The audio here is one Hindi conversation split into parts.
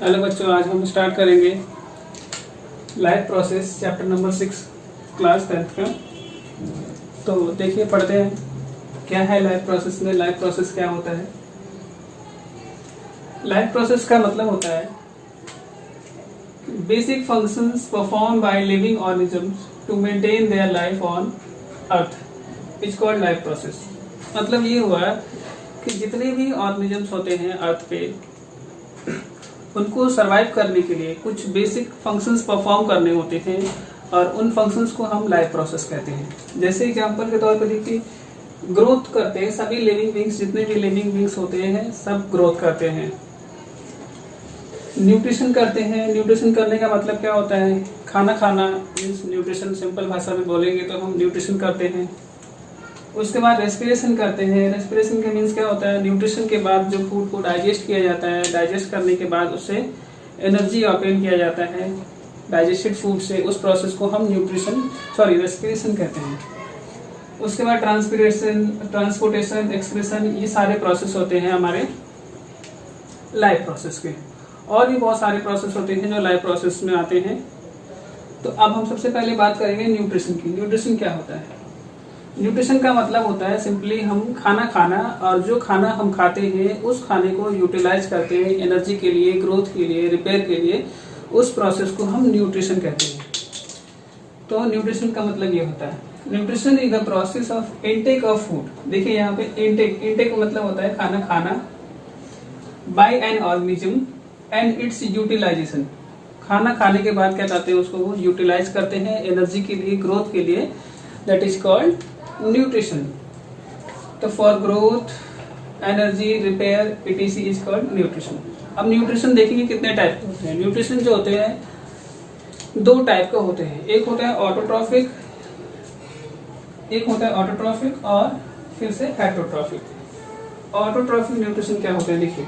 हेलो बच्चों, आज हम स्टार्ट करेंगे life process chapter number 6 class 10th का। तो देखिए पढ़ते हैं क्या है लाइफ प्रोसेस में। लाइफ प्रोसेस क्या होता है? लाइफ प्रोसेस का मतलब होता है basic functions perform by living organisms to maintain their life on earth is called life process. मतलब ये हुआ कि जितने भी ऑर्गेनिजम्स होते हैं अर्थ पे, उनको सरवाइव करने के लिए कुछ बेसिक फंक्शंस परफॉर्म करने होते हैं और उन फंक्शंस को हम लाइफ प्रोसेस कहते हैं। जैसे एग्जांपल के तौर पर देखिए, ग्रोथ करते हैं सभी लिविंग बींग्स, जितने भी लिविंग बींग्स होते हैं सब ग्रोथ करते हैं। न्यूट्रिशन करते हैं। न्यूट्रिशन करने का मतलब क्या होता है? खाना खाना मीन्स न्यूट्रिशन। सिंपल भाषा में बोलेंगे तो हम न्यूट्रिशन करते हैं। उसके बाद रेस्पिरेशन करते हैं। रेस्पिरेशन के मीन्स क्या होता है? न्यूट्रिशन के बाद जो फूड को डाइजेस्ट किया जाता है, डाइजेस्ट करने के बाद उससे एनर्जी ऑब्टेन किया जाता है डाइजेस्टेड फूड से, उस प्रोसेस को हम रेस्पिरेशन कहते हैं। उसके बाद ट्रांसपोर्टेशन, एक्सप्रेशन, ये सारे प्रोसेस होते हैं हमारे लाइफ प्रोसेस के। और भी बहुत सारे प्रोसेस होते हैं जो लाइफ प्रोसेस में आते हैं। तो अब हम सबसे पहले बात करेंगे न्यूट्रिशन की। न्यूट्रिशन क्या होता है? न्यूट्रिशन का मतलब होता है सिंपली हम खाना खाना, और जो खाना हम खाते हैं उस खाने को यूटिलाइज करते हैं एनर्जी के लिए, ग्रोथ के लिए, रिपेयर के लिए। उस प्रोसेस को हम न्यूट्रिशन कहते हैं। तो न्यूट्रिशन का मतलब ये होता है, nutrition is the process of intake of food. देखिए यहाँ पे इनटेक का मतलब होता है खाना खाना by an organism and its utilization. खाना खाने के बाद क्या करते हैं? उसको वो यूटिलाइज करते हैं एनर्जी के लिए, ग्रोथ के लिए। That is called nutrition. तो for growth, energy, repair, etc is called nutrition. अब न्यूट्रिशन देखेंगे कितने टाइप के होते हैं। न्यूट्रिशन जो होते हैं दो टाइप के होते हैं। एक होता है ऑटोट्रॉफिक, और फिर से हेटरोट्रॉफिक। ऑटोट्रॉफिक न्यूट्रिशन क्या होता है? देखिए,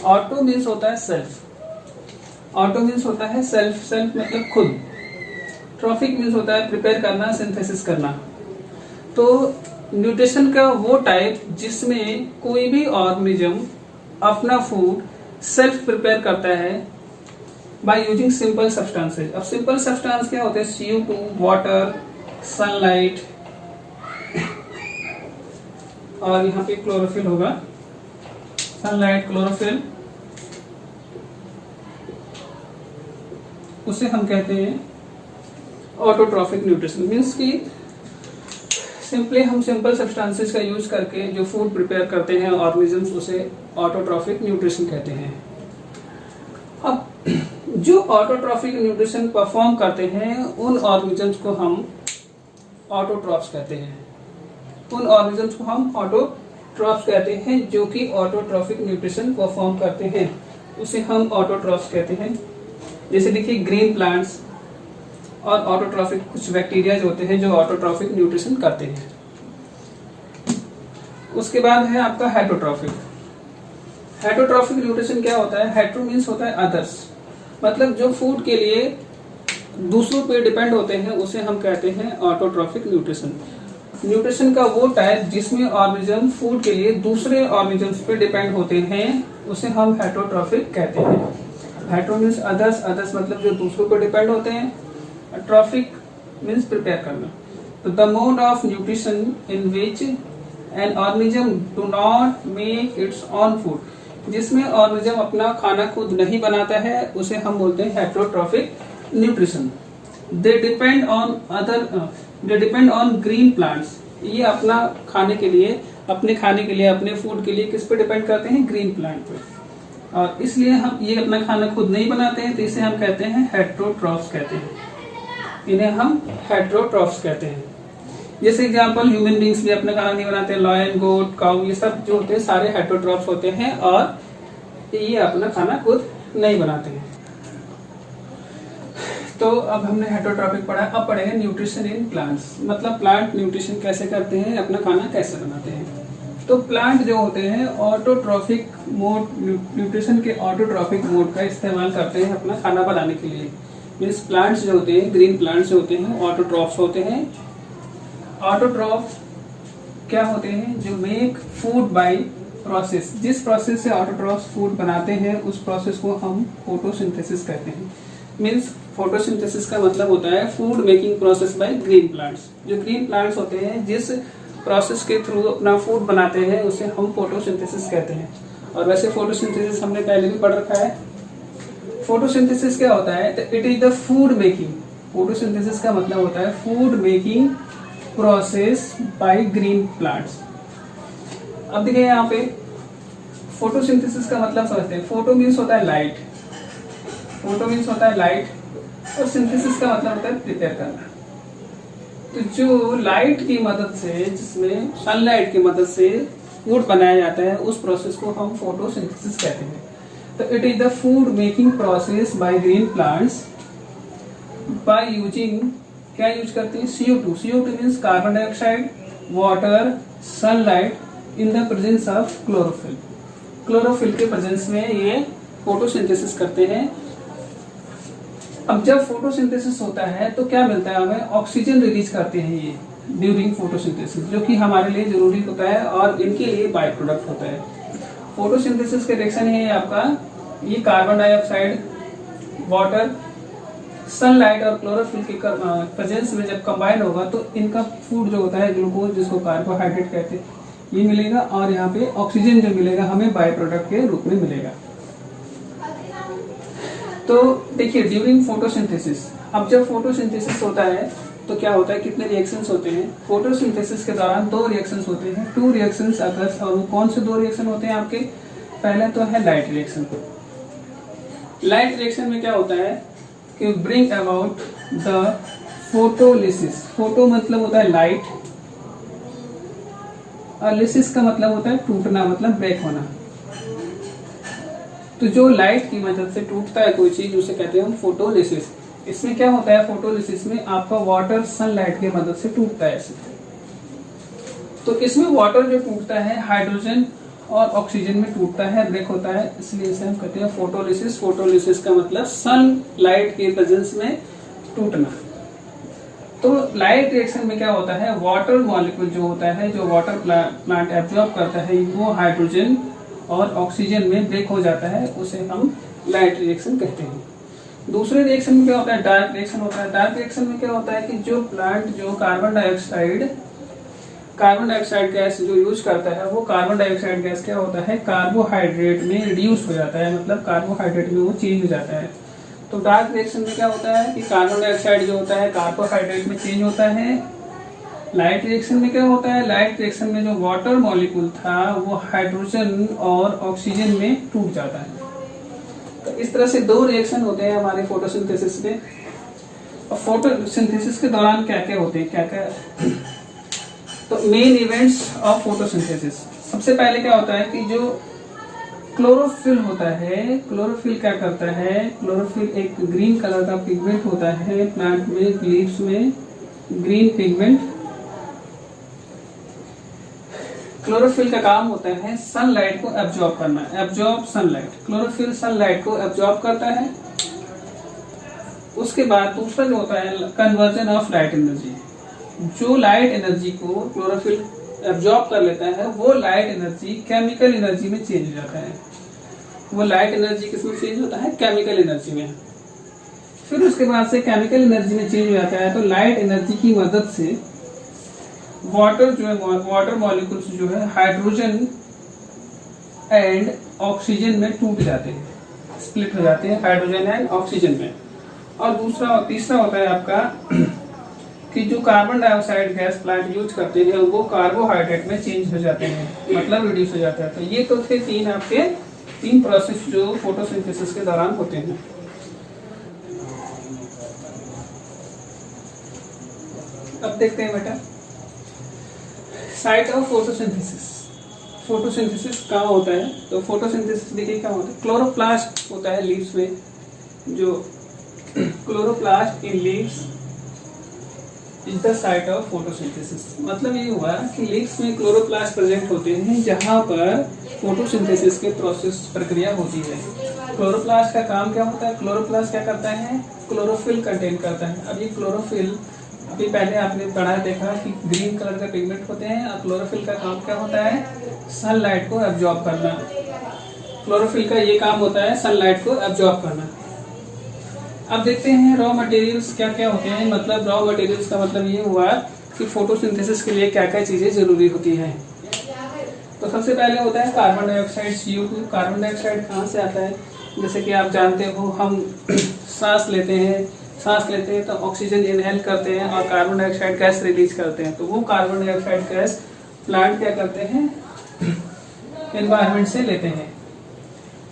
ऑटो मीन्स होता है सेल्फ। ऑटो मीन्स होता है सेल्फ मतलब खुद। ट्रॉफिक मीन्स होता है प्रिपेयर करना, सिंथेसिस करना। तो न्यूट्रिशन का वो टाइप जिसमें कोई भी ऑर्गेनिज्म अपना फूड सेल्फ प्रिपेयर करता है बाय यूजिंग सिंपल सब्सटेंसेज। अब सिंपल सब्सटेंस क्या होते हैं? CO2, वाटर, सनलाइट, और यहाँ पे क्लोरोफिल होगा। सनलाइट, क्लोरोफिल, उसे हम कहते हैं ऑटोट्रॉफिक न्यूट्रिशन। मीन्स की सिंपली हम सिंपल सब्सटेंसेस का यूज करके जो फूड प्रिपेयर करते हैं ऑर्गेनिजम्स, उसे ऑटोट्रॉफिक न्यूट्रिशन कहते हैं। अब जो ऑटोट्रॉफिक न्यूट्रिशन परफॉर्म करते हैं उन ऑर्गेनिजम्स को हम ऑटोट्रॉफ्स कहते हैं। उन ऑर्गेनिजम्स को हम ऑटोट्रॉफ्स कहते हैं जो कि ऑटोट्रॉफिक न्यूट्रिशन परफॉर्म करते हैं, उसे हम ऑटोट्रॉफ्स कहते हैं। जैसे देखिए ग्रीन प्लांट्स, और ऑटोट्रॉफिक कुछ बैक्टीरिया होते हैं जो ऑटोट्रॉफिक न्यूट्रिशन करते हैं। उसके बाद है आपका हेटरोट्रॉफिक। हेटरोट्रॉफिक न्यूट्रिशन क्या होता है? हेट्रो मीन्स होता है अदर्स, मतलब जो फूड के लिए दूसरों पे डिपेंड होते हैं उसे हम कहते हैं ऑटोट्रॉफिक न्यूट्रिशन। न्यूट्रिशन का वो टाइप जिसमें ऑर्गेनिज्म फूड के लिए दूसरे ऑर्गेनिजम्स पे डिपेंड होते हैं उसे हम हेटरोट्रॉफिक कहते हैं। हेट्रो मीन्स अदर्स मतलब जो दूसरों पे डिपेंड होते हैं। ट्रॉफिक मीन्स प्रिपेयर करना। तो the mode of nutrition in which an organism do not make it's on food, जिसमें ऑर्गेनिज्म अपना खाना खुद नहीं बनाता है उसे हम बोलते हैं heterotrophic nutrition. They depend on green plants. ये अपना खाने के लिए, अपने फूड के लिए किस पे डिपेंड करते हैं? ग्रीन प्लांट पे। और इसलिए हम ये अपना खाना खुद नहीं बनाते हैं, तो इसे हम कहते हैं हेटरोट्रॉफ्स कहते हैं। इन्हें हम हेटरोट्रॉफ्स कहते हैं। जैसे एग्जांपल ह्यूमन बींग्स भी अपना खाना नहीं बनाते। लॉयन, गोट, काउ, ये सब जो होते हैं सारे हेटरोट्रॉफ्स होते हैं और ये अपना खाना खुद नहीं बनाते हैं। तो अब हमने हेटरोट्रॉफिक पढ़ा, अब पढ़ेंगे न्यूट्रिशन इन प्लांट्स। मतलब प्लांट न्यूट्रिशन कैसे करते हैं, अपना खाना कैसे बनाते हैं। तो प्लांट जो होते हैं ऑटोट्रॉफिक मोड, न्यूट्रिशन के ऑटोट्रॉफिक मोड का इस्तेमाल करते हैं अपना खाना बनाने के लिए। मीन्स प्लांट्स जो होते हैं, ग्रीन प्लांट्स जो होते हैं, ऑटोट्रॉफ्स होते हैं। ऑटोट्रॉफ क्या होते हैं? जो मेक फूड बाय प्रोसेस, जिस प्रोसेस से ऑटोट्रॉफ्स फूड बनाते हैं उस प्रोसेस को हम फोटोसिंथेसिस कहते हैं। मीन्स फोटोसिंथेसिस का मतलब होता है food making process by green plants. जो ग्रीन प्लांट्स होते हैं जिस प्रोसेस के थ्रू अपना फूड बनाते हैं उसे हम फोटोसिंथेसिस कहते हैं। और वैसे फोटोसिंथेसिस हमने पहले भी पढ़ रखा है। फोटोसिंथेसिस क्या होता है? It is the food making. Photosynthesis का मतलब होता है food making process by green plants. अब देखिए यहाँ पे फोटोसिंथेसिस का मतलब समझते हैं। फोटो मीन्स होता है लाइट, फोटो मीन्स होता है लाइट और सिंथेसिस का मतलब होता है प्रिपेयर करना। तो जो लाइट की मदद से, जिसमें सनलाइट की मदद से फूड बनाया जाता है उस प्रोसेस को हम फोटोसिंथेसिस कहते हैं। तो it is the food making process by green plants by using, क्या यूज करते हैं? CO2। CO2 means carbon dioxide, water, sunlight in the presence of chlorophyll. Chlorophyll के प्रेजेंस में ये फोटोसिंथेसिस करते हैं। अब जब फोटोसिंथेसिस होता है तो क्या मिलता है हमें? ऑक्सीजन रिलीज करते हैं ये ड्यूरिंग फोटोसिंथेसिस, जो कि हमारे लिए जरूरी होता है और इनके लिए बाय प्रोडक्ट होता है। फोटोसिंथेसिस के रिएक्शन है आपका ये कार्बन डाइऑक्साइड, वाटर, सनलाइट और क्लोरोफिल के प्रेजेंस में जब कंबाइन होगा तो इनका फूड जो होता है ग्लूकोज, जिसको कार्बोहाइड्रेट कहते हैं, ये मिलेगा और यहाँ पे ऑक्सीजन जो मिलेगा हमें बाय प्रोडक्ट के रूप में मिलेगा। तो देखिए ड्यूरिंग फोटोसिंथेसिस, अब जब फोटोसिंथेसिस होता है तो क्या होता है? कितने रिएक्शंस होते हैं? फोटोसिंथेसिस के दौरान 2 रिएक्शंस होते हैं। 2 रिएक्शंस अकर्स। और वो कौन से 2 रिएक्शन होते हैं आपके? पहला तो है लाइट रिएक्शन। लाइट रिएक्शन में क्या होता है कि bring about the photolysis. Photo मतलब होता है लाइट और लिसिस का मतलब होता है टूटना, मतलब ब्रेक होना। तो जो लाइट की मदद से टूटता है कोई चीज उसे कहते हैं हम फोटोलिसिस। इसमें क्या होता है? फोटोलिसिस में आपका वाटर सनलाइट की मदद से टूटता है। तो इसमें वाटर जो टूटता है हाइड्रोजन और ऑक्सीजन में टूटता है, ब्रेक होता है, इसलिए इसे हम कहते हैं फोटोलिसिस। फोटोलिसिस का मतलब सनलाइट के प्रेजेंस में टूटना। तो लाइट रिएक्शन में क्या होता है? वाटर मॉलिक्यूल जो होता है, जो वाटर प्लांट एब्जॉर्ब करता है, वो हाइड्रोजन और ऑक्सीजन में ब्रेक हो जाता है, उसे हम लाइट रिएक्शन कहते हैं। दूसरे रिएक्शन में क्या होता है? डार्क रिएक्शन होता है। डार्क रिएक्शन में क्या होता है कि जो प्लांट जो कार्बन डाइऑक्साइड गैस जो यूज करता है, वो कार्बन डाइऑक्साइड गैस क्या होता है? कार्बोहाइड्रेट में रिड्यूस हो जाता है, मतलब कार्बोहाइड्रेट में वो चेंज हो जाता है। तो डार्क रिएक्शन में क्या होता है कि कार्बन डाइऑक्साइड जो होता है कार्बोहाइड्रेट में चेंज होता है। लाइट रिएक्शन में क्या होता है? लाइट रिएक्शन में जो वाटर मॉलिक्यूल था वो हाइड्रोजन और ऑक्सीजन में टूट जाता है। तो इस तरह से 2 रिएक्शन होते हैं हमारे फोटोसिंथेसिस में। और फोटोसिंथेसिस के दौरान क्या क्या होते हैं, क्या क्या? तो मेन इवेंट्स ऑफ फोटोसिंथेसिस, सबसे पहले क्या होता है कि जो क्लोरोफिल होता है, क्लोरोफिल क्या करता है? क्लोरोफिल एक ग्रीन कलर का पिगमेंट होता है प्लांट में, लीव्स में ग्रीन पिगमेंट। क्लोरोफिल का काम होता है सनलाइट को एब्जॉर्ब करना, एब्जॉर्ब सनलाइट। क्लोरोफिल सनलाइट को एब्जॉर्ब करता है। उसके बाद दूसरा जो होता है कन्वर्जन ऑफ लाइट एनर्जी। जो लाइट एनर्जी को क्लोरोफिल एब्जॉर्ब कर लेता है वो लाइट एनर्जी केमिकल एनर्जी में चेंज हो जाता है। वो लाइट एनर्जी किसमें चेंज होता है? केमिकल एनर्जी में। फिर उसके बाद से केमिकल एनर्जी में चेंज हो जाता है तो लाइट एनर्जी की मदद से वाटर जो है, वाटर मॉलिक्यूल्स जो है हाइड्रोजन एंड ऑक्सीजन में टूट जाते हैं, स्प्लिट हो जाते हैं हाइड्रोजन एंड ऑक्सीजन में। और तीसरा होता है आपका कि जो carbon dioxide gas plant use करते हैं वो कार्बोहाइड्रेट में चेंज हो जाते हैं, मतलब रिड्यूस हो जाता है। तो ये तो थे 3 प्रोसेस जो फोटोसिंथेसिस के दौरान होते हैं। अब देखते हैं बेटा साइट ऑफ फोटोसिंथेसिस। फोटोसिंथेसिस कहाँ होता है? तो फोटोसिंथेसिस देखिए क्या होता है, क्लोरोप्लास्ट होता है लीव्स में। जो chloroplast in leaves is the site of photosynthesis. मतलब ये हुआ कि लीव्स में क्लोरोप्लास्ट प्रेजेंट होते हैं जहाँ पर फोटोसिंथेसिस के प्रोसेस प्रक्रिया होती है। क्लोरोप्लास्ट का काम क्या होता है? क्लोरोप्लास्ट क्या करता है? क्लोरोफिल कंटेन करता है। अब ये क्लोरोफिल अभी पहले आपने पढ़ा देखा कि ग्रीन कलर का पिगमेंट होते हैं और क्लोरोफिल का काम क्या होता है, सनलाइट को एब्जॉर्ब करना। क्लोरोफिल का ये काम होता है सनलाइट को एब्जॉर्ब करना। अब देखते हैं रॉ मटेरियल्स क्या क्या होते हैं। मतलब रॉ मटेरियल्स का मतलब ये हुआ कि फोटोसिंथेसिस के लिए क्या क्या चीजें जरूरी होती हैं। तो सबसे पहले होता है carbon dioxide CO2। Carbon dioxide कहाँ से आता है, जैसे कि आप जानते हो हम सांस लेते हैं तो ऑक्सीजन इनहेल करते हैं और कार्बन डाइऑक्साइड गैस रिलीज करते हैं। तो वो कार्बन डाइऑक्साइड गैस प्लांट क्या करते हैं, एनवायरनमेंट से लेते हैं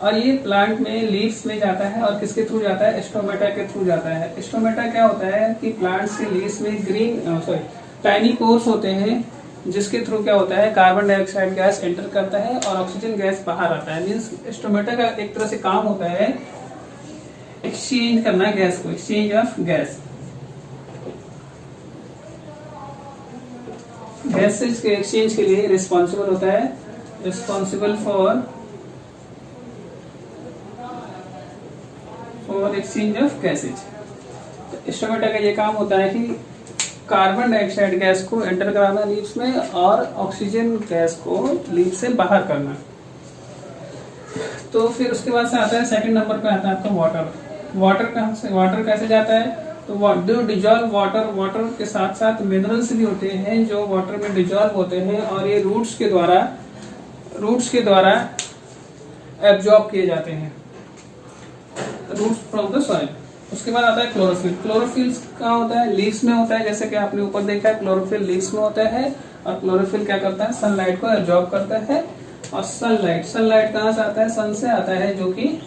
और ये प्लांट में लीव्स में जाता है और किसके थ्रू जाता है, स्टोमेटा के थ्रू जाता है। स्टोमेटा क्या होता है कि प्लांट्स के लीव्स में टाइनी पोर्स होते हैं जिसके थ्रू क्या होता है, कार्बन डाइऑक्साइड गैस एंटर करता है और ऑक्सीजन गैस बाहर आता है। मीन्स स्टोमेटा का एक तरह से काम होता है एक्सचेंज करना गैस को, एक्सचेंज ऑफ गैस। गैसेज के एक्सचेंज के लिए रिस्पॉन्सिबल होता है, responsible for exchange of gases. Stomata का ये काम होता है कि कार्बन डाइऑक्साइड गैस को एंटर कराना लीव्स में और ऑक्सीजन गैस को लीव्स से बाहर करना। तो फिर उसके बाद से आता है सेकंड नंबर पे आता है आपका वाटर। वाटर कहाँ से, वाटर कैसे जाता है, तो जो डिजॉल्व वाटर के साथ साथ मिनरल्स भी होते हैं जो वाटर में डिजॉल्व होते हैं और ये रूट्स के द्वारा एब्जॉर्ब किए जाते हैं, रूट्स फ्रॉम द सॉइल। उसके बाद आता है क्लोरोफिल। क्लोरोफिल कहाँ होता है, लीव्स में होता है। जैसे कि आपने ऊपर देखा है क्लोरोफिल लीव्स में होता है और क्लोरोफिल क्या करता है, सनलाइट को एब्जॉर्ब करता है। और सनलाइट कहाँ से आता है, सन से आता है, जो कि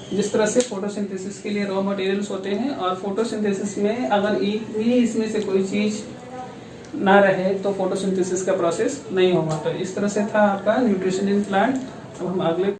जिस तरह से फोटोसिंथेसिस के लिए रॉ मटेरियल्स होते हैं। और फोटोसिंथेसिस में अगर एक भी इसमें से कोई चीज ना रहे तो फोटोसिंथेसिस का प्रोसेस नहीं होगा। तो इस तरह से था आपका न्यूट्रिशन इन प्लांट। अब हम अगले